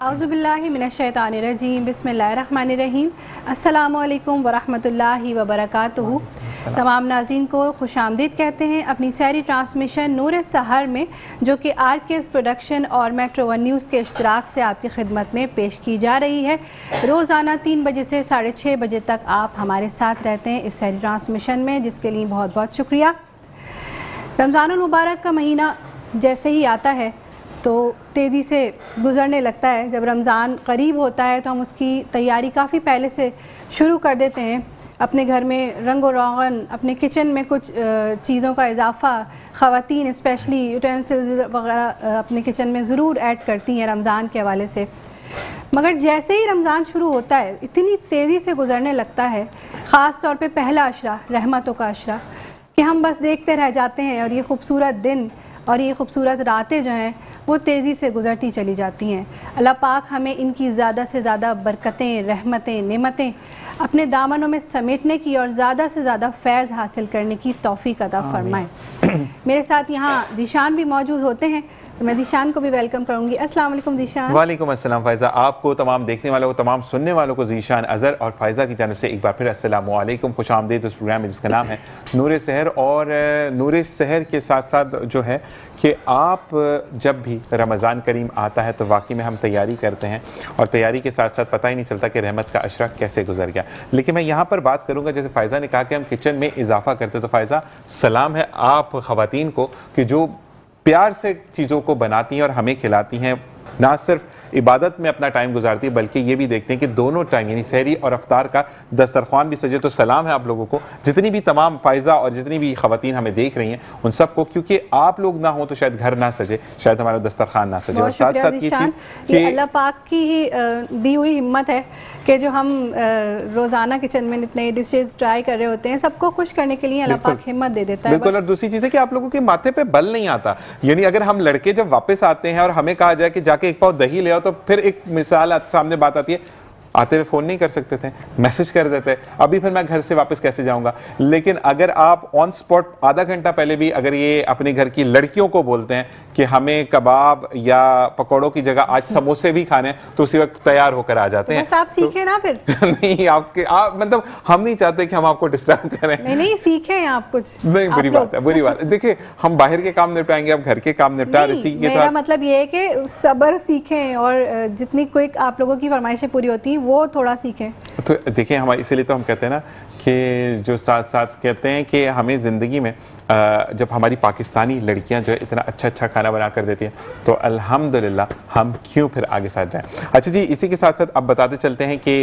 औज़ुबिल्लाहि मिनश्शैतानिर्रजीम, बिस्मिल्लाहिर्रहमानिर्रहीम। अस्सलामु अलैकुम वरहमतुल्लाहि वबरकातुहू। तमाम नाज़रीन को खुशामदीद कहते हैं अपनी सैरी ट्रांसमिशन नूर सहर में, जो कि आरकेएस प्रोडक्शन और मेट्रो वन न्यूज़ के इश्तराक से आपकी खिदमत में पेश की जा रही है। रोज़ाना 3 बजे से 6:30 बजे तक आप हमारे साथ रहते हैं इस सैरी ट्रांसमिशन में, जिसके लिए बहुत बहुत शुक्रिया। रमज़ानुल मुबारक का महीना जैसे ही आता है तो तेज़ी से गुज़रने लगता है। जब रमज़ान करीब होता है तो हम उसकी तैयारी काफ़ी पहले से शुरू कर देते हैं। अपने घर में रंग और रोगन, अपने किचन में कुछ चीज़ों का इजाफ़ा ख़वातीन स्पेशली यूटेंसिल्स वगैरह अपने किचन में ज़रूर ऐड करती हैं रमज़ान के हवाले से। मगर जैसे ही रमज़ान शुरू होता है इतनी तेज़ी से गुज़रने लगता है, ख़ास तौर पे पहला अशरा, रहमतों का अशरा, कि हम बस देखते रह जाते हैं और ये खूबसूरत दिन और ये खूबसूरत रातें जो हैं वो तेज़ी से गुज़रती चली जाती हैं। अल्लाह पाक हमें इनकी ज़्यादा से ज़्यादा बरकतें, रहमतें, नेमतें अपने दामनों में समेटने की और ज़्यादा से ज़्यादा फैज़ हासिल करने की तौफ़ीक अता फ़रमाएँ। मेरे साथ यहाँ ज़ीशान भी मौजूद होते हैं, तो मैं ज़ीशान को भी वेलकम करूँगी। अस्सलाम वालेकुम ज़ीशान। वालेकुम अस्सलाम फ़ायज़ा। आपको, तमाम देखने वालों को, तमाम सुनने वालों को ज़ीशान अज़हर और फ़ायज़ा की जानिब से एक बार फिर अस्सलाम वालेकुम, खुश आमदीद उस प्रोग्राम में जिसका नाम है नूर सहर। और नूर सहर के साथ साथ जो है कि आप जब भी रमज़ान करीम आता है तो वाकई में हम तैयारी करते हैं और तैयारी के साथ साथ पता ही नहीं चलता कि रहमत का अशरा कैसे गुजर गया। लेकिन मैं यहाँ पर बात करूँगा, जैसे फ़ायज़ा ने कहा कि हम किचन में इजाफा करते, तो फ़ायज़ा सलाम है आप ख़वातीन को कि जो प्यार से चीज़ों को बनाती हैं और हमें खिलाती हैं, ना सिर्फ इबादत में अपना टाइम गुजारती है बल्कि ये भी देखते हैं कि दोनों टाइम यानी सहरी और अफ्तार का दस्तरख्वान भी सजे। तो सलाम है आप लोगों को, जितनी भी तमाम फ़ायज़ा और जितनी भी ख़वातीन हमें देख रही हैं उन सबको, क्योंकि आप लोग ना हो तो शायद घर ना सजे, शायद हमारा दस्तरख्वान ना सजे। और साथ साथ ये चीज़ कि अल्लाह पाक की ही दी हुई हिम्मत है कि जो हम रोज़ाना किचन में इतने डिशेज ट्राई कर रहे होते हैं, सबको खुश करने के लिए अल्लाह पाक हिम्मत दे देता है। बिल्कुल। और दूसरी चीज़ है कि आप लोगों के माथे पे बल नहीं आता, यानी अगर हम लड़के जब वापस आते हैं और हमें कहा जाए कि जाके एक पाव दही ले आओ, तो फिर एक मिसाल सामने बात आती है, आते हुए फ़ोन नहीं कर सकते थे, मैसेज कर देते, अभी फिर मैं घर से वापस कैसे जाऊंगा। लेकिन अगर आप ऑन स्पॉट आधा घंटा पहले भी अगर ये अपने घर की लड़कियों को बोलते हैं कि हमें कबाब या पकौड़ों की जगह आज समोसे भी खाने हैं, तो उसी वक्त तैयार होकर आ जाते हैं। बस आप सीखें ना फिर। नहीं, आप मतलब हम नहीं चाहते कि हम आपको डिस्टर्ब करें। नहीं सीखें आप कुछ। नहीं, बुरी बात है, बुरी बात है। देखिए, हम बाहर के काम निपटाएंगे, आप घर के काम निपटा रहे। मेरा मतलब ये है कि सब्र सीखें और जितनी क्विक आप लोगों की फरमाइशें पूरी होती हैं वो थोड़ा सीखें। तो देखिए, हमारे इसीलिए तो हम कहते हैं ना कि जो साथ साथ कहते हैं कि हमें ज़िंदगी में जब हमारी पाकिस्तानी लड़कियां जो है इतना अच्छा अच्छा खाना बना कर देती हैं, तो अल्हम्दुलिल्लाह हम क्यों फिर आगे साथ जाएं। अच्छा जी, इसी के साथ साथ अब बताते चलते हैं कि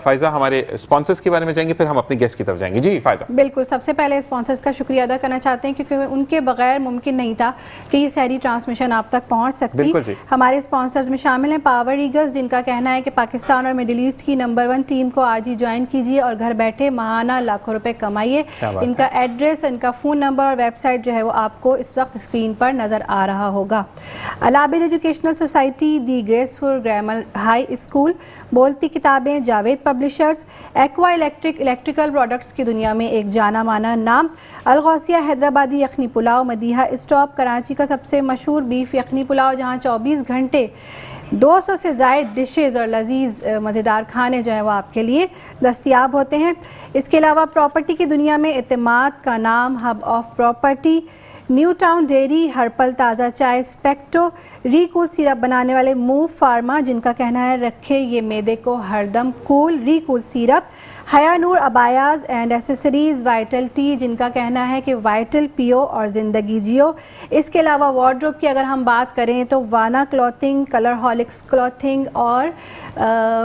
फ़ायज़ा हमारे स्पॉन्सर्स के बारे में जाएंगे, फिर हम अपने गेस्ट की तरफ जाएंगे। जी फ़ायज़ा। बिल्कुल, सबसे पहले स्पॉन्सर्स का शुक्रिया अदा करना चाहते हैं क्योंकि उनके बगैर मुमकिन नहीं था कि ये सहरी ट्रांसमिशन आप तक पहुँच सकती। हमारे स्पॉन्सर्स में शामिल हैं पावर ईगल्स, जिनका कहना है कि पाकिस्तान और मिडिल ईस्ट की नंबर 1 टीम को आज ही ज्वाइन कीजिए और घर बैठे महाना लाखों रुपए कमाइए। इनका एड्रेस, इनका फ़ोन नंबर और वेबसाइट जो है वो आपको इस वक्त स्क्रीन पर नज़र आ रहा होगा। अलाबिद एजुकेशनल सोसाइटी, दी ग्रेसफुल ग्रामर हाई स्कूल, बोलती किताबें, Javed publishers, aqua electrical products की दुनिया में एक जाना माना नाम, अल गौसिया हैदराबादी यखनी पुलाव, मदीहा स्टॉप कराची का सबसे मशहूर बीफ यखनी पुलाव, जहाँ 24 घंटे 200 से ज़ायद डिशेज़ और लजीज मज़ेदार खाने जो है वो आपके लिए दस्तयाब होते हैं। इसके अलावा प्रॉपर्टी की दुनिया में एतमाद का नाम, hub of property, new town dairy, Harpal Taza Chai, स्पेक्टो, रीकूल syrup बनाने वाले मूव फार्मा, जिनका कहना है रखे ये मैदे को Hardam cool, recool syrup, Hayanoor abayas and accessories, vital tea, जिनका कहना है कि वाइटल पियो और ज़िंदगी जियो। इसके अलावा वार्डरोब की अगर हम बात करें तो वाना क्लॉथिंग, कलर हॉलिक्स क्लॉथिंग और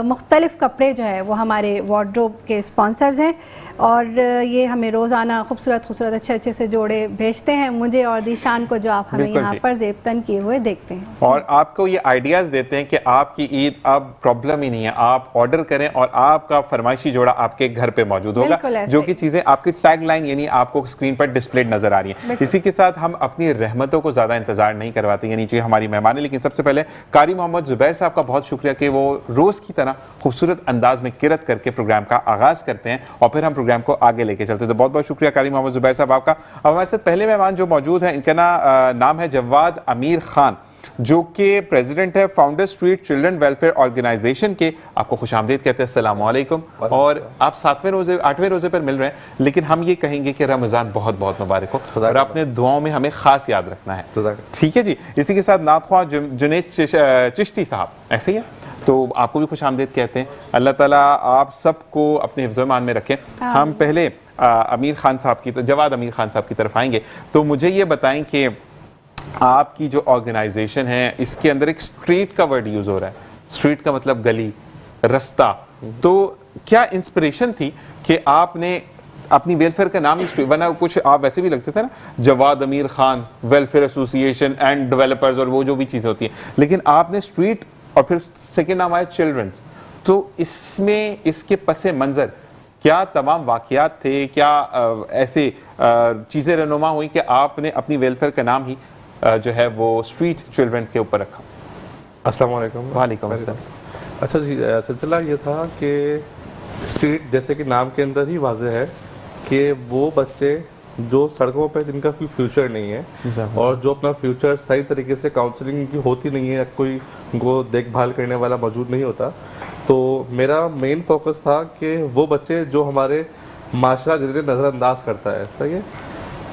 मुख्तलिफ़ कपड़े जो है वो हमारे वार्डरोब के स्पॉन्सर्स हैं और ये हमें रोज़ाना खूबसूरत खूबसूरत अच्छे अच्छे से जोड़े भेजते हैं, मुझे और ज़ीशान को, जो आप हमें यहाँ पर ज़ेबतन किए हुए देखते हैं और आपको ये आइडियाज़ देते हैं कि आपकी ईद अब प्रॉब्लम ही नहीं है, आप ऑर्डर करें और आपका फरमाइशी जोड़ा आपके घर पे मौजूद होगा, जो कि चीज़ें आपकी टैगलाइन यानी आपको स्क्रीन पर डिस्प्ले नजर आ रही है। इसी के साथ हम अपनी रहमतों को ज़्यादा इंतजार नहीं करवाते, यानी जो हमारी मेहमान है। लेकिन सबसे पहले कारी मोहम्मद ज़ुबैर साहब का बहुत शुक्रिया कि वो रोज़ की तरह खूबसूरत अंदाज में किरत करके प्रोग्राम का आगाज़ करते हैं और फिर हम प्रोग्राम को आगे लेके चलते हैं। तो बहुत बहुत शुक्रिया कारी मोहम्मद ज़ुबैर साहब आपका। अब हमारे साथ पहले मेहमान जो मौजूद हैं, इनका नाम है जवाद अमीर खान, जो कि प्रेसिडेंट है founder street children welfare organisation के। आपको खुशामदीद कहते हैं, अस्सलाम वालेकुम। और आप 7वें रोजे 8वें रोजे पर मिल रहे हैं, लेकिन हम ये कहेंगे कि रमज़ान बहुत बहुत मुबारक हो और अपने दुआओं में हमें खास याद रखना है। ठीक है जी। इसी के साथ नातख्वां जुनैद चिश्ती साहब, ऐसे ही है, तो आपको भी खुशामदीद कहते हैं। अल्लाह ताला आप सबको अपने हिफ्ज़-ओ-ईमान में रखें। हम पहले अमीर खान साहब की, जवाद अमीर खान साहब की तरफ आएंगे। तो मुझे ये बताएं कि आपकी जो ऑर्गेनाइजेशन है, इसके अंदर एक स्ट्रीट का वर्ड यूज हो रहा है। स्ट्रीट का मतलब गली, रास्ता। तो क्या इंस्पिरेशन थी कि आपने अपनी वेलफेयर का नाम ही, वरना कुछ आप वैसे भी लगते थे ना, जवाद अमीर Khan welfare association and developers और वो जो भी चीज़ें होती हैं, लेकिन आपने स्ट्रीट और फिर सेकेंड नाम आया चिल्ड्रंस। तो इसमें इसके पसे मंजर क्या तमाम वाक़यात थे, क्या ऐसे चीज़ें रहनुमा हुई कि आपने अपनी वेलफेयर का नाम ही जो है वो स्ट्रीट चिल्ड्रन के ऊपर रखा? अस्सलाम वालेकुम। वालेकुम अस्सलाम। अच्छा जी, सिलसिला ये था कि स्ट्रीट जैसे कि नाम के अंदर ही वाज़ेह है कि वो बच्चे जो सड़कों पे जिनका कोई फ्यूचर नहीं है और जो अपना फ्यूचर सही तरीके से काउंसलिंग की होती नहीं है, कोई उनको देखभाल करने वाला मौजूद नहीं होता। तो मेरा मेन फोकस था कि वो बच्चे जो हमारे माशरा जिन्हें नज़रअंदाज करता है, सही है,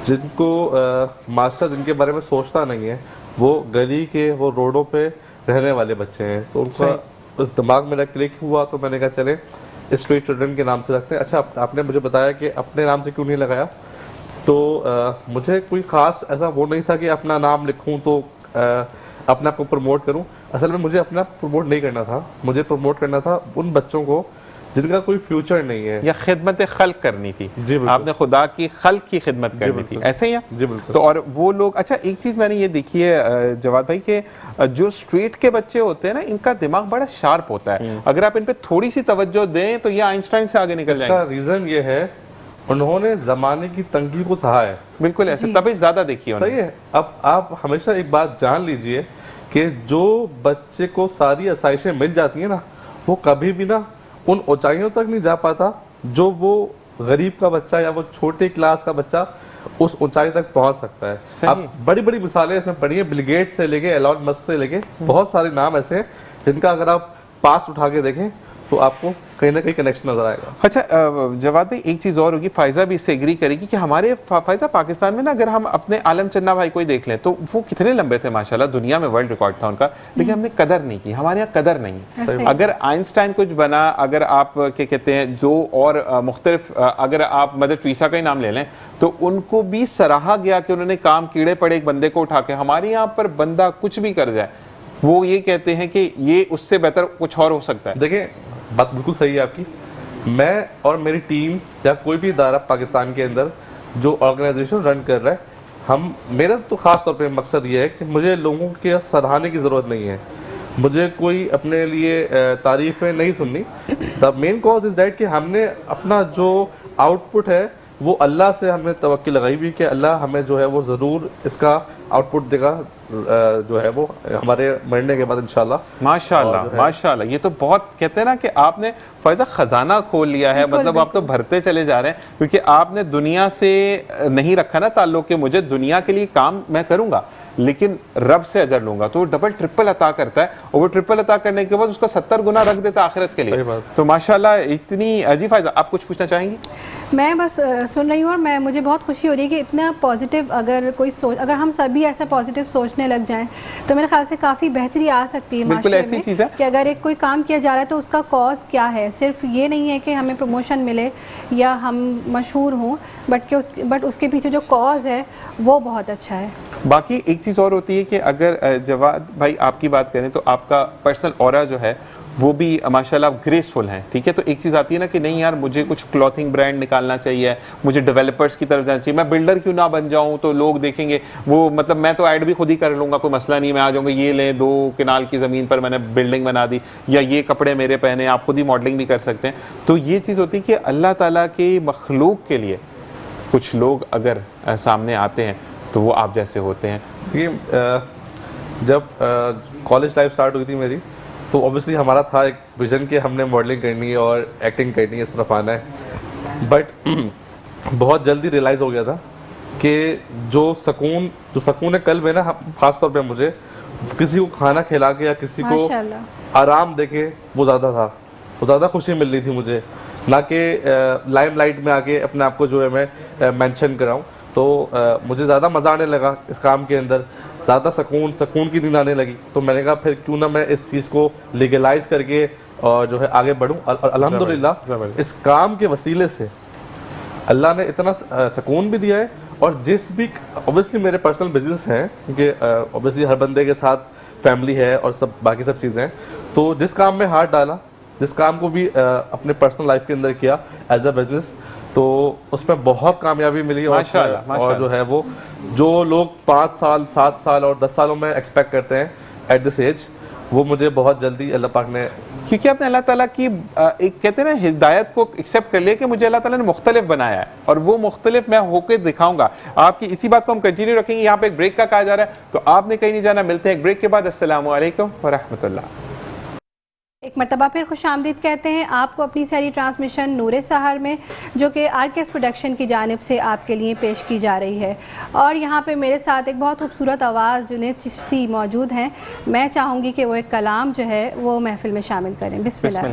जिनको माशरा जिनके बारे में सोचता नहीं है, वो गली के वो रोडों पे रहने वाले बच्चे हैं, तो उनका दिमाग मेरा क्लिक हुआ। तो मैंने कहा चले स्ट्रीट चिल्ड्रन के नाम से रखते हैं। अच्छा, आपने मुझे बताया कि अपने नाम से क्यों नहीं लगाया, तो मुझे कोई ख़ास ऐसा वो नहीं था कि अपना नाम लिखूं तो अपने आप को प्रमोट करूं। असल में मुझे अपना प्रमोट नहीं करना था, मुझे प्रमोट करना था उन बच्चों को जिनका कोई फ्यूचर नहीं है, या खिदमत खल्क करनी थी। जी बिल्कुल, आपने खुदा की खल्क की खिदमत करनी थी, ऐसे ही है? जी बिल्कुल। तो और वो लोग, अच्छा एक चीज़ मैंने ये देखी है जवाद भाई कि जो स्ट्रीट के बच्चे होते हैं ना, इनका दिमाग बड़ा शार्प होता है। अगर आप इन पे थोड़ी सी तवज्जो दें तो ये आइंस्टाइन से आगे निकल जाएंगे। इसका रीज़न ये है उन्होंने जमाने की तंगी को सहा है। बिल्कुल ऐसे, तभी ज्यादा देखी है। सही है। अब आप हमेशा एक बात जान लीजिए कि जो बच्चे को सारी आसाइशें मिल जाती है ना, वो कभी भी ना उन ऊंचाइयों तक नहीं जा पाता जो वो गरीब का बच्चा या वो छोटे क्लास का बच्चा उस ऊंचाई तक पहुंच सकता है। अब बड़ी बड़ी मिसालें इसमें पड़ी है, बिल गेट्स से लेके एलॉन मस्क से लेके बहुत सारे नाम ऐसे हैं जिनका अगर आप पास उठा के देखें तो आपको कहीं ना कहीं कनेक्शन नजर आएगा। अच्छा जवाद भाई, एक चीज और होगी, फायजा भी इससे एग्री करेगी कि हमारे फायजा पाकिस्तान में ना, अगर हम अपने आलम चन्ना भाई को ही देख लें तो वो कितने लंबे थे माशाल्लाह, दुनिया में वर्ल्ड रिकॉर्ड था उनका, लेकिन हमने कदर नहीं की। हमारे यहाँ कदर नहीं। अगर आइंस्टाइन कुछ बना, अगर आप क्या कहते हैं जो और मुख्तलिफ, अगर आप मदर टेरेसा का ही नाम ले लें तो उनको भी सराहा गया कि उन्होंने काम कीड़े पड़े एक बंदे को उठा के। हमारे यहाँ पर बंदा कुछ भी कर जाए वो ये कहते हैं कि ये उससे बेहतर कुछ और हो सकता है। देखिए बात बिल्कुल सही है आपकी। मैं और मेरी टीम या कोई भी इदारा पाकिस्तान के अंदर जो ऑर्गेनाइजेशन रन कर रहा है, हम, मेरा तो खास तौर पे मकसद ये है कि मुझे लोगों के सराहने की ज़रूरत नहीं है, मुझे कोई अपने लिए तारीफ़ें नहीं सुननी। The main cause is that कि हमने अपना जो आउटपुट है वो अल्लाह से हमने तवक्कुल लगाई हुई कि अल्लाह हमें जो है वो ज़रूर इसका आउटपुट देगा, जो है वो हमारे मरने के बाद इंशाल्लाह। माशाल्लाह माशाल्लाह, ये तो बहुत कहते हैं ना कि आपने फैज़ा खजाना खोल लिया है, मतलब आप तो भरते चले जा रहे हैं, क्योंकि आपने दुनिया से नहीं रखा ना ताल्लुक के मुझे दुनिया के लिए काम मैं करूंगा लेकिन रब से अजर लूंगा, तो वो डबल ट्रिपल अता करता है और वो ट्रिपल अता करने के बाद उसका 70 गुना रख देता है आखिरत के लिए। तो माशाल्लाह इतनी अजीब। फायजा, आप कुछ पूछना चाहेंगी? मैं बस सुन रही हूँ और मुझे बहुत खुशी हो रही है कि इतना पॉजिटिव अगर कोई सोच, अगर हम सभी ऐसा पॉजिटिव सोचने लग जाएं तो मेरे ख्याल से काफ़ी बेहतरी आ सकती है बिल्कुल ऐसी चीज़ है कि अगर एक कोई काम किया जा रहा है तो उसका कॉज क्या है। सिर्फ ये नहीं है कि हमें प्रमोशन मिले या हम मशहूर हों, बट उसके पीछे जो कॉज है वो बहुत अच्छा है। बाकी एक चीज़ और होती है कि अगर जवाद भाई आपकी बात करें तो आपका पर्सनल ऑरा जो है वो भी माशाल्लाह ग्रेसफुल हैं, ठीक है। तो एक चीज़ आती है ना कि नहीं यार मुझे कुछ क्लॉथिंग ब्रांड निकालना चाहिए, मुझे डेवलपर्स की तरफ जाना चाहिए, मैं बिल्डर क्यों ना बन जाऊं, तो लोग देखेंगे वो, मतलब मैं तो ऐड भी खुद ही कर लूँगा, कोई मसला नहीं, मैं आ जाऊँगा, ये लें 2 कनाल की ज़मीन पर मैंने बिल्डिंग बना दी, या ये कपड़े मेरे पहने, आप खुद ही मॉडलिंग भी कर सकते हैं। तो ये चीज़ होती है कि अल्लाह ताला के मखलूक के लिए कुछ लोग अगर सामने आते हैं तो वो आप जैसे होते हैं। ये जब कॉलेज लाइफ स्टार्ट हुई थी मेरी, तो ऑब्वियसली हमारा था एक विजन कि हमने मॉडलिंग करनी है और एक्टिंग करनी है, इस तरफ आना है। बट बहुत जल्दी रियलाइज़ हो गया था कि जो सुकून है कल्ब है ना, खास तौर पे मुझे किसी को खाना खिला के या किसी को आराम दे के वो ज़्यादा था, वो ज़्यादा खुशी मिल रही थी मुझे, ना कि लाइमलाइट में आके अपने आप को जो है मैं मेंशन कराऊँ। तो मुझे ज़्यादा मज़ा आने लगा इस काम के अंदर, ज़्यादा सुकून की नींद आने लगी। तो मैंने कहा फिर क्यों ना मैं इस चीज़ को लीगलाइज करके और जो है आगे बढ़ूँ। अल्हम्दुलिल्लाह इस काम के वसीले से अल्लाह ने इतना सुकून भी दिया है। और जिस भी, ऑब्वियसली मेरे पर्सनल बिजनेस हैं, क्योंकि ऑब्वियसली हर बंदे के साथ फैमिली है और सब बाकी सब चीज़ें हैं, तो जिस काम में हाथ डाला, जिस काम को भी अपने पर्सनल लाइफ के अंदर किया एज अ बिजनेस, तो उसमें बहुत कामयाबी मिली। और जो है वो जो लोग 5 साल 7 साल और 10 सालों में एक्सपेक्ट करते हैं एट दिस एज, वो मुझे बहुत जल्दी अल्लाह पाक ने, क्योंकि आपने अल्लाह ताला की एक कहते हैं ना हिदायत को एक्सेप्ट कर लिया कि मुझे अल्लाह ताला ने मुख्तलिफ बनाया है और वो मुख्तलिफ मैं होकर दिखाऊंगा। आपकी इसी बात को हम कंटिन्यू रखेंगे। यहाँ पे एक ब्रेक का कहा जा रहा है, तो आपने कहीं नहीं जाना, मिलते हैं एक ब्रेक के बाद। अस्सलामु अलैकुम व रहमतुल्लाह। एक मरतबा फिर खुशामदीद कहते हैं आपको अपनी सारी ट्रांसमिशन नूरे सहर में, जो कि आरकेएस प्रोडक्शन की जानिब से आपके लिए पेश की जा रही है। और यहाँ पे मेरे साथ एक बहुत खूबसूरत आवाज़ जुनैद चिश्ती मौजूद हैं। मैं चाहूँगी कि वो एक कलाम जो है वो महफिल में शामिल करें। बिस्मिल्लाह।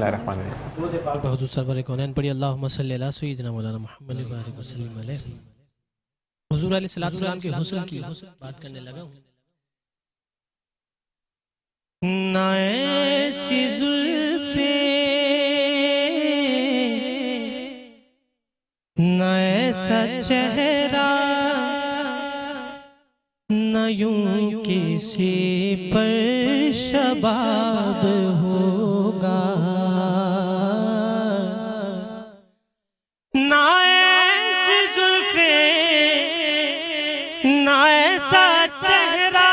हुज़ूर सरवर कौनैन पढ़िए अल्लाहुम्मा सल्ली अला सय्यिदिना मौलाना मुहम्मद व बारिक वसल्लिम अलैहि। हुज़ूर अलैहिस्सलाम के हुस्न की बात करने लगा हूँ। ना ऐसी जुल्फ़े ना ऐसा चेहरा न यूं किसी पर शबाब होगा, ना ऐसी जुल्फ़े ना ऐसा चेहरा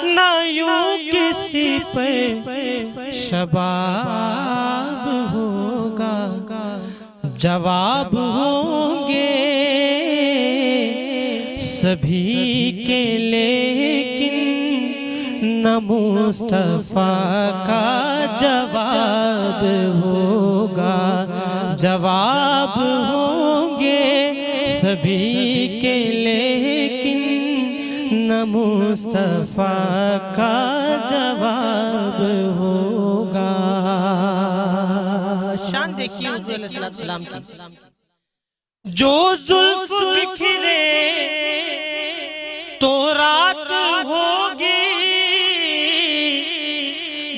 न यूं किसी पर शबाब होगा। जवाब होंगे सभी के लेकिन न मुस्तफा का जवाब होगा। जवाब होंगे सभी के लेकिन न मुस्तफा का जवाब होगा। शान देखिए हुज़ूर अलैहिस्सलाम की। जो जुल्फ बिखरे तो रात होगी,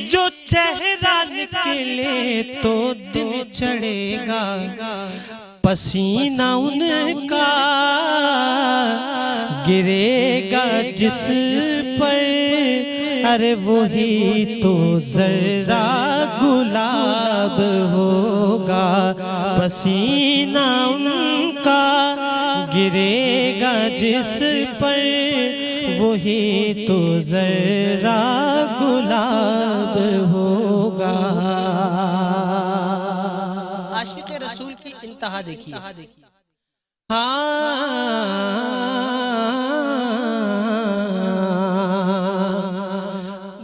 जो चेहरा निकले तो दिन चढ़ेगा। पसीना उनका गिरेगा जिस पर, अरे वही तो जर्रा गुलाब होगा। पसीना उनका गिरेगा जिस पर, वही तो जर्रा गुलाब होगा। आशिक़ रसूल की इंतहा देखिए।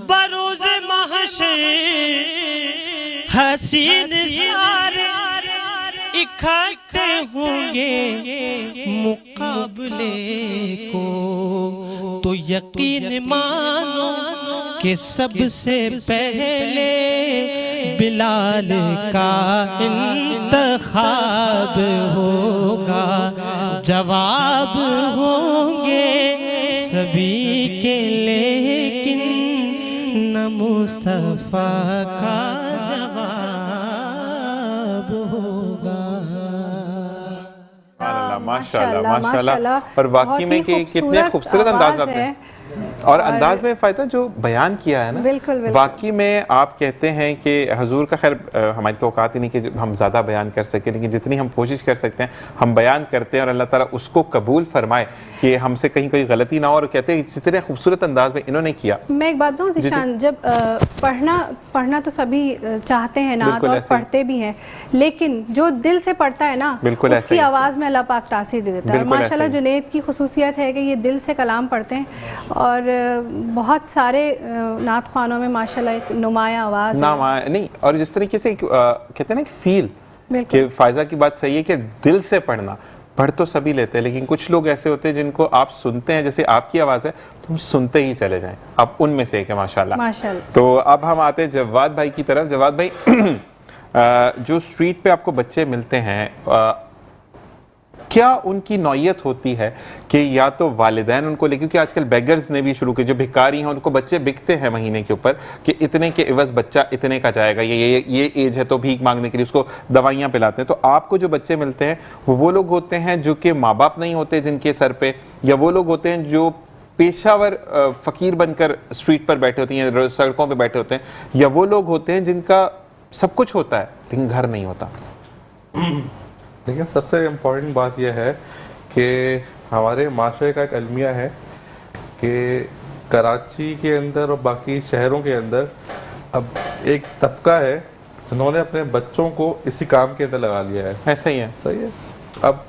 बरोज़ महशर हसीन सारे इकट्ठे होंगे मुकाबले को, तो यकीन मानो कि सबसे पहले बिलाल का इंतखाब होगा। जवाब होंगे सभी के लेकिन न मुस्तफा का जवाब होगा। माशाल्लाह माशाल्लाह। और वाकई में कि कितने खूबसूरत अंदाज में और अंदाज में फ़ायदा जो बयान किया है ना, बिल्कुल वाकई में आप कहते हैं कि हुजूर का खैर हमारी तो औकात ही नहीं कि हम ज़्यादा बयान कर सकें, लेकिन जितनी हम कोशिश कर सकते हैं हम बयान करते हैं और अल्लाह ताला उसको कबूल फरमाए कि हमसे कहीं कोई गलती ना हो। और कहते हैं जितने खूबसूरत अंदाज में इन्होंने किया। मैं एक बात कहूँ ज़ीशान, जब पढ़ना तो सभी चाहते हैं ना, तो पढ़ते भी हैं, लेकिन जो दिल से पढ़ता है ना उसकी आवाज़ में अल्लाह पाक तासीर दे देता है। माशाल्लाह जुनैद की खुसूसियत है कि ये दिल से कलाम पढ़ते हैं और बहुत सारे नात ख़्वानों में माशाल्लाह एक नुमाया आवाज़ नहीं। और जिस तरीके से कहते हैं ना फील कि फ़ायज़ा की बात सही है कि दिल से पढ़ना, पढ़ तो सभी लेते हैं, लेकिन कुछ लोग ऐसे होते हैं जिनको आप सुनते हैं, जैसे आपकी आवाज़ है तुम सुनते ही चले जाएं, आप उनमें से एक है माशाल्लाह। तो अब हम आते हैं जवाद भाई की तरफ। जवाद भाई जो स्ट्रीट पे आपको बच्चे मिलते हैं, क्या उनकी नौयत होती है कि या तो वालिदैन उनको ले, क्योंकि आजकल बेगर्स ने भी शुरू किया, जो भिखारी हैं उनको बच्चे बिकते हैं महीने के ऊपर कि इतने के इवज़ बच्चा इतने का जाएगा, ये एज है तो भीख मांगने के लिए उसको दवाइयाँ पिलाते हैं। तो आपको जो बच्चे मिलते हैं वो लोग होते हैं जो कि माँ बाप नहीं होते जिनके सर पे, या वो लोग होते हैं जो पेशावर फ़कीर बनकर स्ट्रीट पर बैठे होते हैं, सड़कों पर बैठे होते हैं, या वो लोग होते हैं जिनका सब कुछ होता है लेकिन घर नहीं होता? देखिए, सबसे इम्पोर्टेंट बात यह है कि हमारे माशरे का एक अलमिया है कि कराची के अंदर और बाकी शहरों के अंदर अब एक तबका है जिन्होंने अपने बच्चों को इसी काम के अंदर लगा लिया है। ऐसा ही है, सही है। अब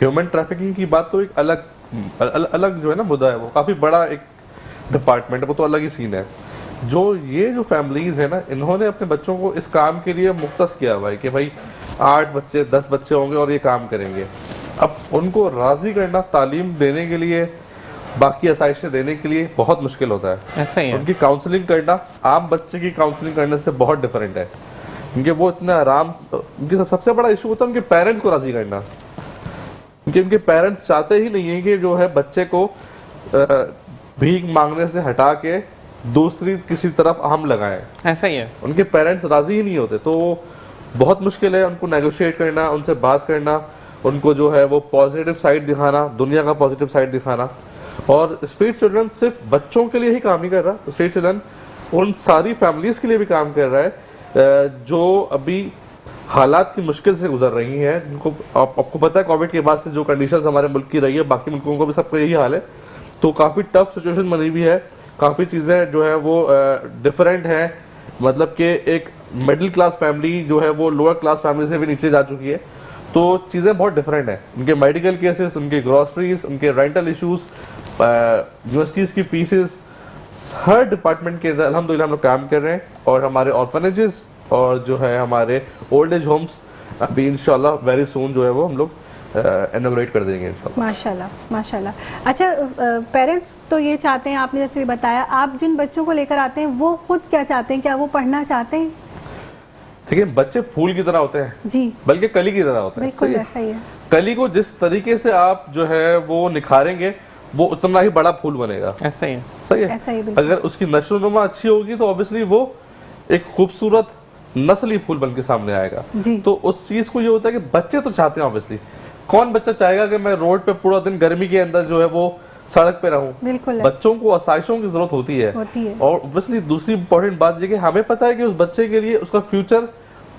ह्यूमन ट्रैफिकिंग की बात तो एक अलग जो है ना मुद्दा है, वो काफ़ी बड़ा एक डिपार्टमेंट है, वो तो अलग ही सीन है। जो ये जो फैमिलीज है ना, इन्होंने अपने बच्चों को इस काम के लिए मुख्तस किया हुआ है कि भाई 8 बच्चे 10 बच्चे होंगे और ये काम करेंगे। अब उनको राजी करना तालीम देने के लिए, बाकी आसाइशें देने के लिए बहुत मुश्किल होता है। ऐसा ही है। उनकी काउंसलिंग करना आम बच्चे की काउंसलिंग करने से बहुत डिफरेंट है, क्योंकि वो इतना आराम, उनकी सबसे बड़ा इशू होता है उनके पेरेंट्स को राजी करना, क्योंकि उनके पेरेंट्स चाहते ही नहीं है कि जो है बच्चे को भीख मांगने से हटा के दूसरी किसी तरफ हम लगाएं। ऐसा ही है। उनके पेरेंट्स राजी ही नहीं होते, तो बहुत मुश्किल है उनको नेगोशिएट करना, उनसे बात करना, उनको जो है वो पॉजिटिव साइड दिखाना, दुनिया का पॉजिटिव साइड दिखाना। और स्ट्रीट चिल्ड्रन सिर्फ बच्चों के लिए ही काम नहीं कर रहा, स्ट्रीट चिल्ड्रन उन सारी फैमिलीज के लिए भी काम कर रहा है जो अभी हालात की मुश्किल से गुजर रही हैं, जिनको आपको पता है कोविड के बाद से जो कंडीशंस हमारे मुल्क की रही है, बाकी मुल्कों को भी सबका यही हाल है। तो काफ़ी टफ सिचुएशन बनी हुई है, काफ़ी चीज़ें जो है वो डिफरेंट हैं, मतलब कि एक मिडिल क्लास फैमिली जो है वो लोअर क्लास फैमिली से भी नीचे जा चुकी है। तो चीज़ें बहुत डिफरेंट हैं, उनके मेडिकल केसेस, उनके ग्रॉसरीज, उनके रेंटल इश्यूज, यूनिवर्सिटीज़ की फीसेस, हर डिपार्टमेंट के अंदर अल्हम्दुलिल्लाह हम लोग काम कर रहे हैं। और हमारे ऑर्फनेजेस और जो है हमारे ओल्ड एज होम्स अभी इंशाल्लाह वेरी सून जो है वो हम लोग इनॉग्रेट कर देंगे इंशाल्लाह। माशाल्लाह माशाल्लाह। अच्छा, पेरेंट्स तो ये चाहते हैं, आपने जैसे भी बताया, आप जिन बच्चों को लेकर आते हैं वो खुद क्या चाहते हैं, क्या वो पढ़ना चाहते हैं? देखिए, बच्चे फूल की तरह होते हैं जी, बल्कि कली की तरह होते हैं। बिल्कुल ऐसा ही है। कली को जिस तरीके से आप जो है वो निखारेंगे वो उतना ही बड़ा फूल बनेगा। ऐसा ही है। सही है, ऐसा ही। अगर उसकी नशोनुमा अच्छी होगी तो ऑब्वियसली वो एक खूबसूरत नस्ली फूल बन के सामने आएगा जी। तो उस चीज को ये होता है कि बच्चे तो चाहते हैं, ऑब्वियसली कौन बच्चा चाहेगा कि मैं रोड पे पूरा दिन गर्मी के अंदर जो है वो सड़क पे रहूं। बिल्कुल, बच्चों को आसाइशों की जरूरत होती है। और ऑब्वियसली दूसरी इंपॉर्टेंट बात ये कि हमें पता है कि उस बच्चे के लिए उसका फ्यूचर,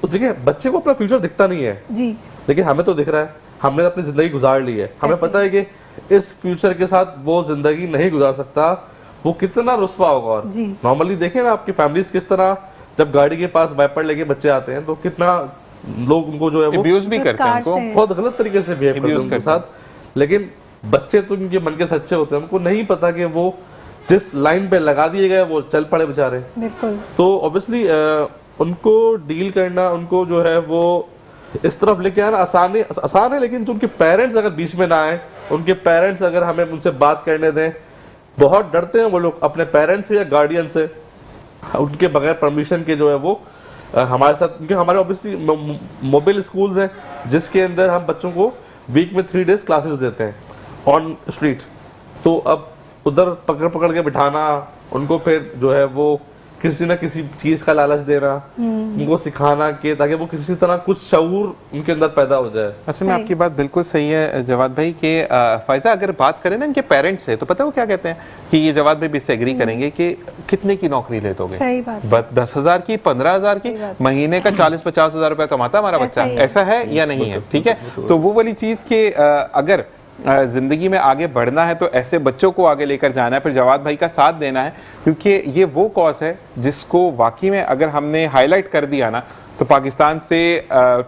देखिए बच्चे को अपना फ्यूचर दिखता नहीं है जी, लेकिन हमें तो दिख रहा है, हमने अपनी जिंदगी गुजार ली है, हमें पता है कि इस फ्यूचर के साथ वो जिंदगी नहीं गुजार सकता, वो कितना रुस्वा होगा। और नॉर्मली देखें ना आपकी फैमिलीज किस तरह जब गाड़ी के पास वाइपर लेके बच्चे आते हैं तो कितना लोग उनको जो है वो अब्यूज भी करते हैं, उनको बहुत गलत तरीके से बिहेव करते हैं उनके साथ। लेकिन बच्चे तो उनके मन के सच्चे होते हैं, उनको नहीं पता कि वो जिस लाइन पे लगा दिए गए वो चल पड़े बेचारे। तो ऑब्वियसली उनको डील करना, उनको जो है वो इस तरफ लेके आना आसान है, लेकिन जो उनके पेरेंट्स अगर बीच में ना आए, उनके पेरेंट्स अगर हमें उनसे बात करने दें, बहुत डरते हैं वो लोग अपने पेरेंट्स से या गार्डियन से, उनके बगैर परमिशन के जो है वो हमारे साथ, क्योंकि हमारे ऑब्वियसली मोबाइल स्कूल्स हैं जिसके अंदर हम बच्चों को वीक में 3 डेज क्लासेस देते हैं ऑन स्ट्रीट। तो अब उधर पकड़ के बिठाना, उनको फिर जो है वो किसी ना किसी चीज का लालच देना, उनको सिखाना कि ताकि वो किसी तरह कुछ शऊर उनके अंदर पैदा हो जाए। असल में आपकी बात बिल्कुल सही है जवाद भाई कि फायजा अगर बात करें ना इनके पेरेंट्स से तो पता है वो क्या कहते हैं कि ये जवाद भाई भी इससे एग्री करेंगे कि कितने की नौकरी ले दोगे, 10,000 की, 15,000 की, महीने का 40-50 हज़ार रुपया कमाता हमारा बच्चा, ऐसा है या नहीं है? ठीक है, तो वो वाली चीज के अगर जिंदगी में आगे बढ़ना है तो ऐसे बच्चों को आगे लेकर जाना है, फिर जवाद भाई का साथ देना है, क्योंकि ये वो कॉज है जिसको वाकई में अगर हमने हाईलाइट कर दिया ना तो पाकिस्तान से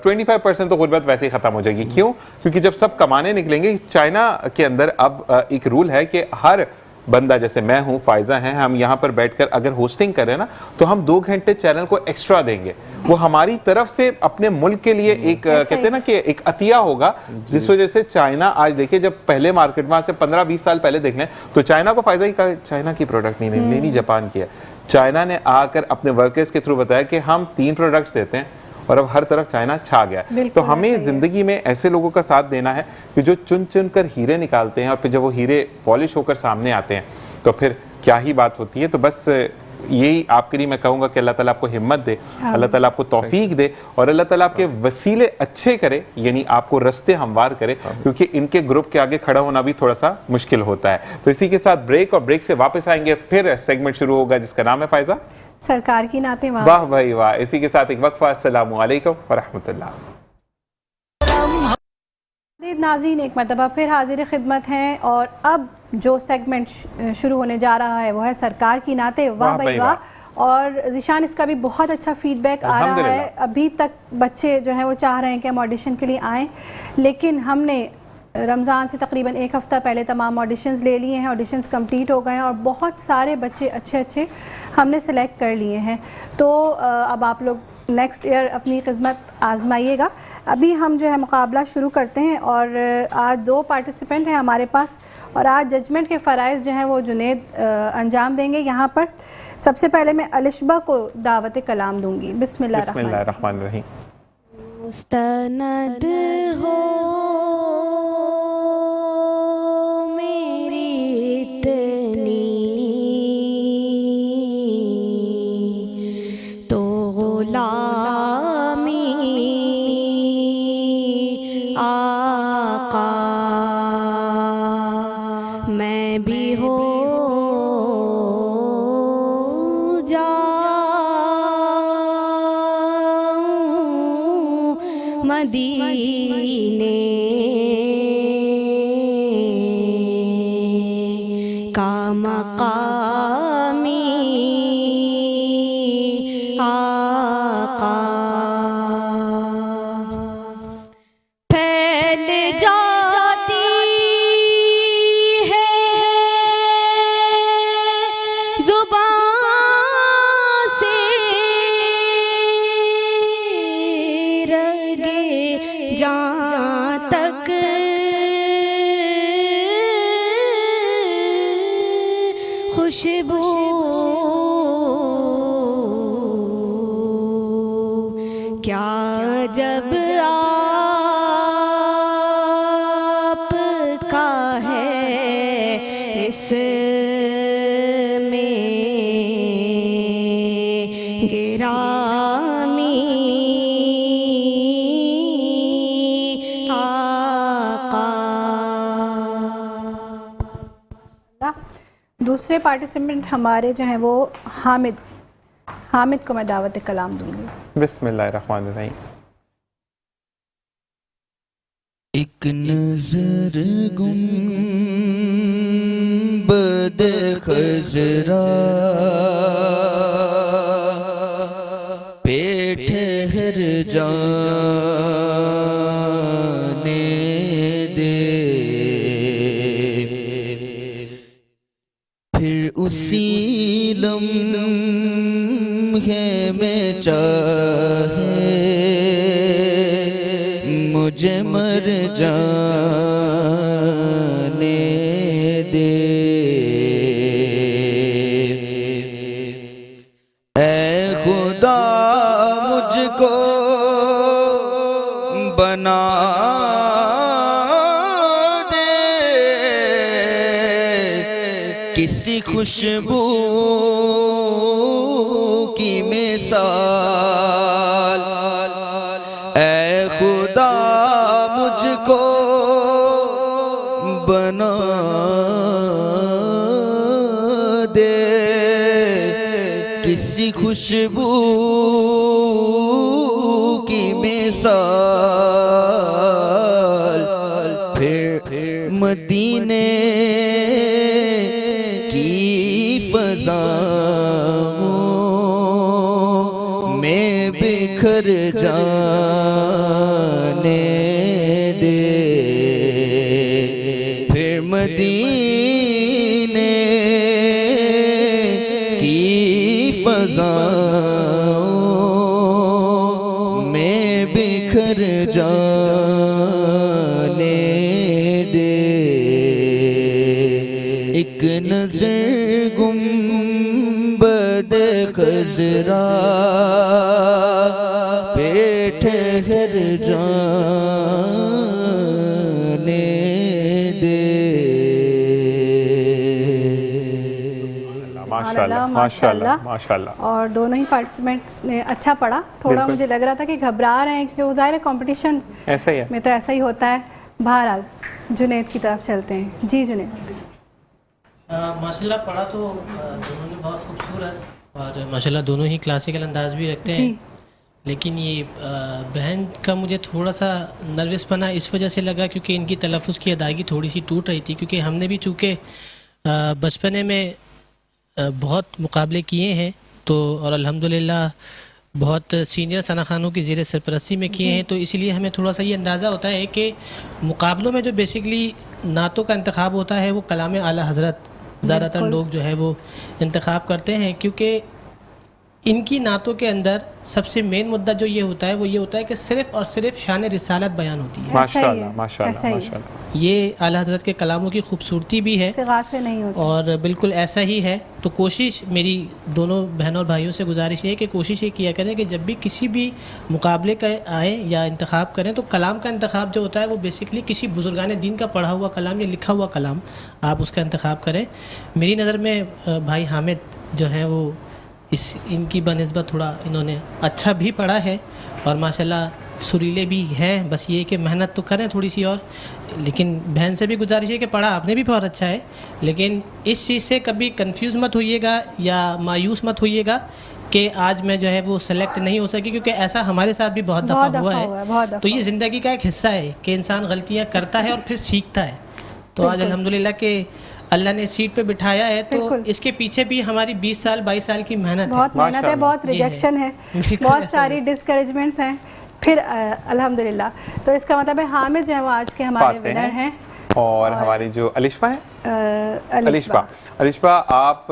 25% तो गुर्बत वैसे ही खत्म हो जाएगी। क्यों? क्योंकि जब सब कमाने निकलेंगे, चाइना के अंदर अब एक रूल है कि हर बंदा, जैसे मैं हूँ, फायजा है, हम यहाँ पर बैठकर अगर होस्टिंग करें ना तो हम 2 घंटे चैनल को एक्स्ट्रा देंगे, वो हमारी तरफ से अपने मुल्क के लिए एक कहते हैं ना कि एक अतिया होगा, जिस वजह से चाइना आज देखिए, जब पहले मार्केट में से 15-20 साल पहले देख लें तो चाइना को फायदा ही कहा, चाइना की प्रोडक्ट नहीं लेनी, जापान की है। चाइना ने आकर अपने वर्कर्स के थ्रू बताया कि हम 3 प्रोडक्ट्स देते हैं और अब हर तरफ चाइना छा गया। तो हमें जिंदगी में ऐसे लोगों का साथ देना है कि जो चुन चुन कर हीरे निकालते हैं और फिर जब वो हीरे पॉलिश होकर सामने आते हैं तो फिर क्या ही बात होती है। तो बस यही आपके लिए मैं कहूंगा कि अल्लाह ताला आपको हिम्मत दे, अल्लाह ताला आपको तौफीक दे और अल्लाह ताला आपके वसीले अच्छे करे, यानी आपको रास्ते हमवार करे, क्योंकि इनके ग्रुप के आगे खड़ा होना भी थोड़ा सा मुश्किल होता है। तो इसी के साथ ब्रेक, और ब्रेक से वापस आएंगे, फिर सेगमेंट शुरू होगा जिसका नाम है फायजा सरकार की नाते। वाह भाई वाह। इसी के साथ एक वक्फा। अस्सलामु अलैकुम व रहमतुल्लाह। नाज़रीन, एक मरतबा फिर हाजिर खिदमत हैं और अब जो सेगमेंट शुरू होने जा रहा है वो है सरकार की नाते। वाह भाई वाह। और ज़िशान, इसका भी बहुत अच्छा फीडबैक आ रहा है। अभी तक बच्चे जो हैं वो चाह रहे हैं कि हम ऑडिशन के लिए आएँ, लेकिन हमने रमज़ान से तकरीबन एक हफ़्ता पहले तमाम ऑडिशंस ले लिए हैं, ऑडिशंस कंप्लीट हो गए हैं और बहुत सारे बच्चे अच्छे अच्छे हमने सेलेक्ट कर लिए हैं। तो अब आप लोग नेक्स्ट ईयर अपनी किस्मत आजमाइएगा। अभी हम जो है मुकाबला शुरू करते हैं और आज 2 पार्टिसिपेंट हैं हमारे पास और आज जजमेंट के फ़राइज़ जो हैं वो जुनैद अंजाम देंगे। यहाँ पर सबसे पहले मैं अलिशबा को दावत कलाम दूँगी। बिस्मिल्लाहिर्रहमानिर्रहीम। मुस्तनद हो मेरी इतनी तो गुलामी आका मैं भी हो मदीने का मकामी आका फैल जाती है जुबान से जहाँ तक खुशबू क्या जब आपका है इसमें गिरामी दूसरे पार्टिसिपेंट हमारे जो हैं वो हामिद को मैं दावत कलाम दूंगी। बिस्मिल्लाहिर्रहमानिर्रहीम। एक नजर गुंबद खजरा पे ठहर जाने दे, फिर उसी लम्हे में चाहे मुझे मर जाने दे। ऐ खुदा मुझको बना दे किसी खुशबू की मिसाल। ऐ खुदा मुझको बना दे किसी खुशबू की मिसाल। फिर मदीने की फ़ज़ाओं में बिखर जाने दे, फिर मदीने की फ़ज़ाओं में बिखर जाने दे। एक नज़र गुंबद खजरा पे ठहर जाने दे। माशाल्लाह माशाल्लाह माशाल्लाह। और दोनों ही पार्टिसिपेंट्स ने अच्छा पढ़ा। थोड़ा मुझे लग रहा था कि घबरा रहे हैं क्योंकि ज़ाहिर है कंपटीशन ऐसा ही है में तो ऐसा ही होता है। बहरहाल जुनैद की तरफ चलते हैं। जी जुनैद। माशाल्लाह पढ़ा तो दोनों ने बहुत खूबसूरत और माशाल्लाह दोनों ही क्लासिकल अंदाज भी रखते हैं, लेकिन ये बहन का मुझे थोड़ा सा नर्वसपना इस वजह से लगा क्योंकि इनकी तलफ़ुज़ की अदायगी थोड़ी सी टूट रही थी, क्योंकि हमने भी चूँकि बचपने में बहुत मुकाबले किए हैं तो और अल्हम्दुलिल्लाह बहुत सीनियर सना खानों की ज़ेर सरपरस्ती में किए हैं, तो इसीलिए हमें थोड़ा सा ये अंदाज़ा होता है कि मुकाबलों में जो बेसिकली नातों का इंतखाब होता है वो कलाम आला हज़रत ज़्यादातर लोग जो है वो इंतखाब करते हैं, क्योंकि इनकी नातों के अंदर सबसे मेन मुद्दा जो ये होता है वो ये होता है कि सिर्फ़ और सिर्फ शान रिसालत बयान होती है। माशाल्लाह माशाल्लाह माशाल्लाह। ये आला हज़रत के कलामों की खूबसूरती भी है इस्तिग़ासे नहीं होते। और बिल्कुल ऐसा ही है। तो कोशिश मेरी दोनों बहनों और भाइयों से गुजारिश है कि कोशिश ये किया करें कि जब भी किसी भी मुकाबले का आए या इंतखाब करें तो कलाम का इंतखाब जो होता है वो बेसिकली किसी बुजुर्गान दीन का पढ़ा हुआ कलाम या लिखा हुआ कलाम आप उसका इंतखाब करें। मेरी नज़र में भाई हामिद जो है वो इनकी बनिस्बत थोड़ा इन्होंने अच्छा भी पढ़ा है और माशाल्लाह सुरीले भी हैं, बस ये कि मेहनत तो करें थोड़ी सी और। लेकिन बहन से भी गुजारिश है कि पढ़ा आपने भी बहुत अच्छा है, लेकिन इस चीज़ से कभी कंफ्यूज मत होइएगा या मायूस मत होइएगा कि आज मैं जो है वो सेलेक्ट नहीं हो सकी, क्योंकि ऐसा हमारे साथ भी बहुत दफ़ा हुआ है। तो ये ज़िंदगी का एक हिस्सा है कि इंसान गलतियाँ करता है और फिर सीखता है। तो आज अल्हम्दुलिल्लाह के अल्लाह ने सीट पे बिठाया है, तो इसके पीछे भी हमारी 20 साल 22 साल की मेहनत है, बहुत रिजेक्शन है, बहुत सारी डिस्करेजमेंट्स हैं, फिर अल्हम्दुलिल्लाह। तो इसका मतलब है हामिद जो है वो आज के हमारे विनर हैं। और हमारी जो अलिशबा है, अलिशबा आप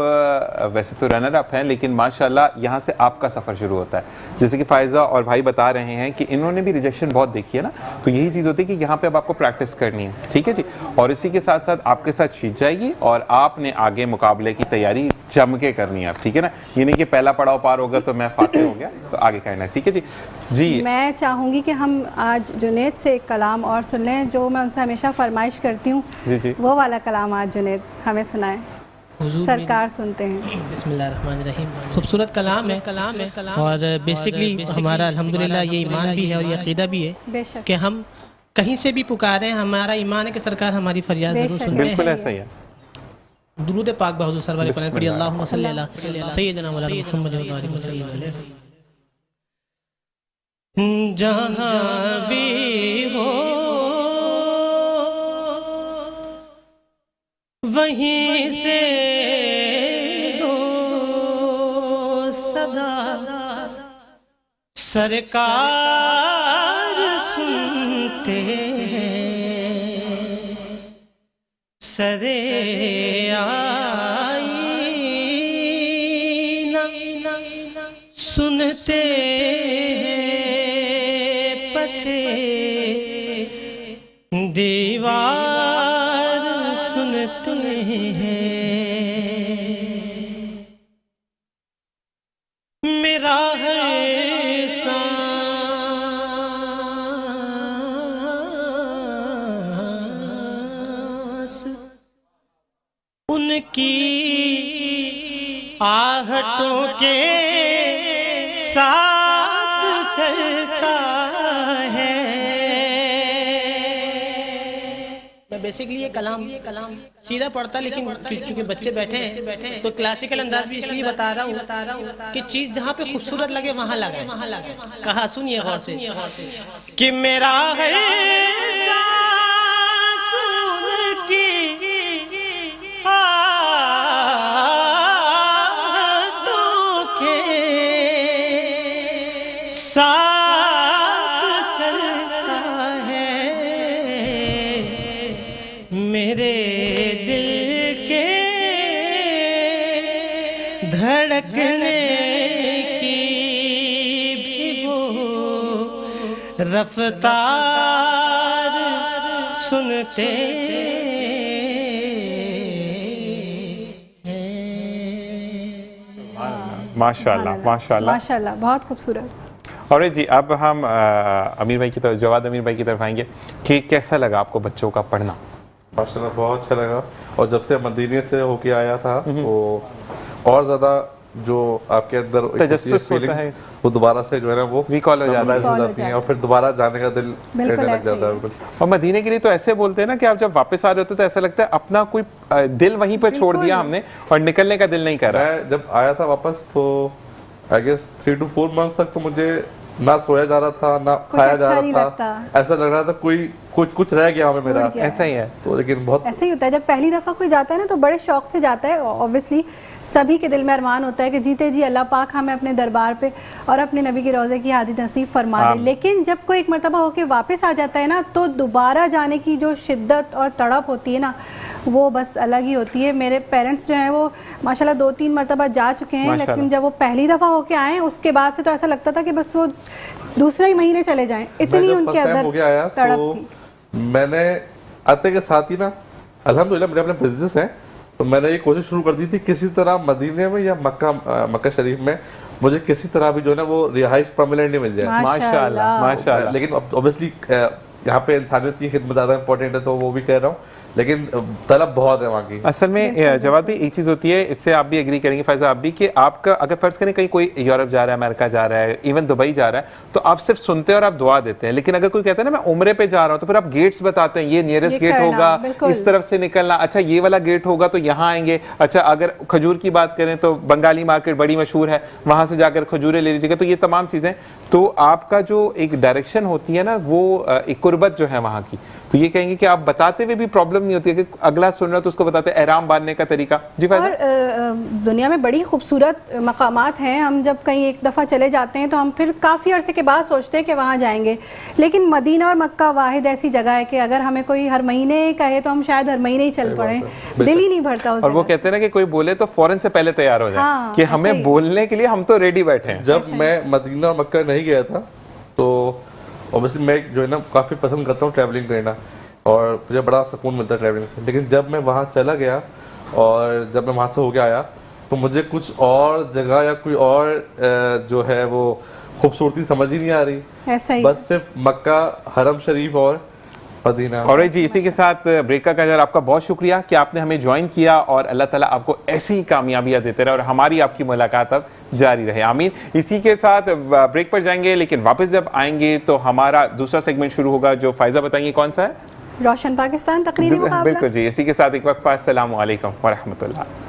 वैसे तो रनर अप हैं, लेकिन माशाल्लाह यहाँ से आपका सफ़र शुरू होता है। जैसे कि फ़ायज़ा और भाई बता रहे हैं कि इन्होंने भी रिजेक्शन बहुत देखी है ना, तो यही चीज़ होती है कि यहाँ पे अब आपको प्रैक्टिस करनी है, ठीक है जी। और इसी के साथ साथ आपके साथ शीट जाएगी और आपने आगे मुकाबले की तैयारी जम के करनी है, ठीक है ना। ये नहीं कि पहला पड़ाव पार होगा तो मैं फाते हो गया, तो आगे करना है, ठीक है जी। जी मैं चाहूँगी कि हम आज जुनैद से एक कलाम और सुन लें, जो मैं उनसे हमेशा फरमाइश करती हूँ, वो वाला कलाम आज जुनैद हमें सुनाएं। सरकार सुनते हैं। बिस्मिल्लाहिर्रहमानिर्रहीम। खूबसूरत कलाम है और बेसिकली हमारा अल्हम्दुलिल्लाह ये ईमान भी है और ये अक़ीदा भी है कि हम कहीं से भी पुकारें, हमारा ईमान है कि सरकार हमारी फरियाद ज़रूर सुनते हैं। बिल्कुल ऐसा ही है। दुरूद पाक बहादुर सरवर पर पढ़िए, अल्लाहुम्मा सल्ली अला सय्यिदना मौलाना मुहम्मद व बारिक वसल्लम। जहाँ भी हो वहीं से दो सदा, सरकार सुनते हैं, सरे आईना सुनते हैं, पसे दीवार सुनते हैं। मेरा हर सांस उनकी आहटों के साथ चलता है। मैं बेसिकली ये कलाम सीधा पढ़ता, लेकिन क्योंकि बच्चे बैठे हैं तो क्लासिकल अंदाज भी इसलिए बता रहा हूँ कि चीज जहाँ पे खूबसूरत लगे वहाँ लगे। कहा सुनिए गौर से कि मेरा है साथ चलता है, मेरे दिल के धड़कने की भी वो रफ्तार सुनते हैं। माशाल्लाह माशाल्लाह माशाल्लाह, बहुत खूबसूरत। और जी अब हम अमीर भाई की तरफ, जवाद अमीर भाई की तरफ आएंगे कि कैसा लगा आपको बच्चों का पढ़ना? माशाल्लाह बहुत अच्छा लगा, और जब से मदीने से होके आया था तो और ज़्यादा जो आपके अंदर तजस्सुस होता है वो दोबारा से जो है ना वो रिकॉल हो जाती है और फिर दोबारा जाने का दिल करने लग जाता है। और मदीने के लिए तो ऐसे बोलते हैं ना कि आप जब वापस आ रहे होते तो ऐसा लगता है अपना कोई दिल वहीं पर छोड़ दिया हमने और निकलने का दिल नहीं कर रहा। मैं जब आया था वापस तो आई गेस 3 to 4 months तक तो मुझे ना सोया जा रहा था ना खाया जा रहा था, ऐसा लग रहा था कोई कुछ रह गया हमें मेरा, ऐसा ही है। तो लेकिन बहुत ऐसा ही होता है जब पहली दफ़ा कोई जाता है ना तो बड़े शौक से जाता है। ऑब्वियसली सभी के दिल में अरमान होता है कि जीते जी अल्लाह पाक हमें अपने दरबार पे और अपने नबी के रोज़े की हाजिरी नसीब फरमा दे। लेकिन जब कोई एक मरतबा होके वापस आ जाता है ना तो दोबारा जाने की जो शिद्दत और तड़प होती है ना वो बस अलग ही होती है। मेरे पेरेंट्स जो हैं वो माशाल्लाह 2-3 मरतबा जा चुके हैं, लेकिन जब वो पहली दफ़ा होके आए उसके बाद से तो ऐसा लगता था कि बस वो दूसरे ही महीने चले जाएं, इतनी उनके अंदर तड़प थी। मैंने आते के साथ ही ना अल्हम्दुलिल्लाह मेरे अपने बिजनेस हैं, तो मैंने ये कोशिश शुरू कर दी थी किसी तरह मदीने में या मक्का शरीफ में मुझे किसी तरह भी जो है ना वो रिहाइश परमानेंटली मिल जाए। माशाल्लाह माशाल्लाह। लेकिन ऑब्वियसली यहाँ पे इंसानियत की खिदमत ज़्यादा इंपॉर्टेंट है, तो वो भी कह रहा हूँ, लेकिन तलब बहुत है वहाँ की। असल में जवाब भी एक चीज़ होती है, इससे आप भी एग्री करेंगे फायजा आप भी, कि आपका अगर फर्ज करें कहीं कोई यूरोप जा रहा है, अमेरिका जा रहा है, इवन दुबई जा रहा है, तो आप सिर्फ सुनते हैं और आप दुआ देते हैं। लेकिन अगर कोई कहता है ना मैं उम्रे पे जा रहा हूँ, तो फिर आप गेट्स बताते हैं, ये नियरेस्ट गेट होगा, इस तरफ से निकलना, अच्छा ये वाला गेट होगा तो यहाँ आएंगे, अच्छा अगर खजूर की बात करें तो बंगाली मार्केट बड़ी मशहूर है, वहां से जाकर खजूरें ले लीजिएगा। तो ये तमाम चीजें, तो आपका जो एक डायरेक्शन होती है ना वो एक कुर्बत जो है वहां की, तो ये कहेंगे कि आप बताते हुए भी प्रॉब्लम नहीं होती है कि अगला सुन रहा तो उसको बताते एहराम बांधने का तरीका। जी और दुनिया में बड़ी खूबसूरत मकामात हैं, हम जब कहीं एक दफ़ा चले जाते हैं तो हम फिर काफ़ी अरसे के बाद सोचते हैं कि वहाँ जाएंगे, लेकिन मदीना और मक्का वाहिद ऐसी जगह है कि अगर हमें कोई हर महीने कहे तो हम शायद हर महीने ही चल पड़े, दिल ही नहीं भरता उस। और वो कहते हैं ना कि कोई बोले तो फौरन से पहले तैयार हो जाए कि हमें बोलने के लिए हम तो रेडी बैठे हैं। जब मैं मदीना और मक्का नहीं गया था तो ऑब्वियसली मैं जो है ना काफ़ी पसंद करता हूँ ट्रैवलिंग करना और मुझे बड़ा सुकून मिलता है ट्रैवलिंग से, लेकिन जब मैं वहाँ चला गया और जब मैं वहाँ से होके आया तो मुझे कुछ और जगह या कोई और जो है वो खूबसूरती समझ ही नहीं आ रही, ऐसा ही बस सिर्फ मक्का, हरम शरीफ और मदीना। और जी इसी के साथ ब्रेक का कहकर आपका बहुत शुक्रिया कि आपने हमें ज्वाइन किया, और अल्लाह ताला आपको ऐसी ही कामयाबियां देते रहे और हमारी आपकी मुलाकात अब जारी रहे, आमीन। इसी के साथ ब्रेक पर जाएंगे, लेकिन वापस जब आएंगे तो हमारा दूसरा सेगमेंट शुरू होगा जो फायजा बताएंगे कौन सा है, रोशन पाकिस्तान तकरीरी मुकाबला। बिल्कुल जी, इसी के साथ एक वक्त अस्सलामु अलैकुम व रहमतुल्लाह।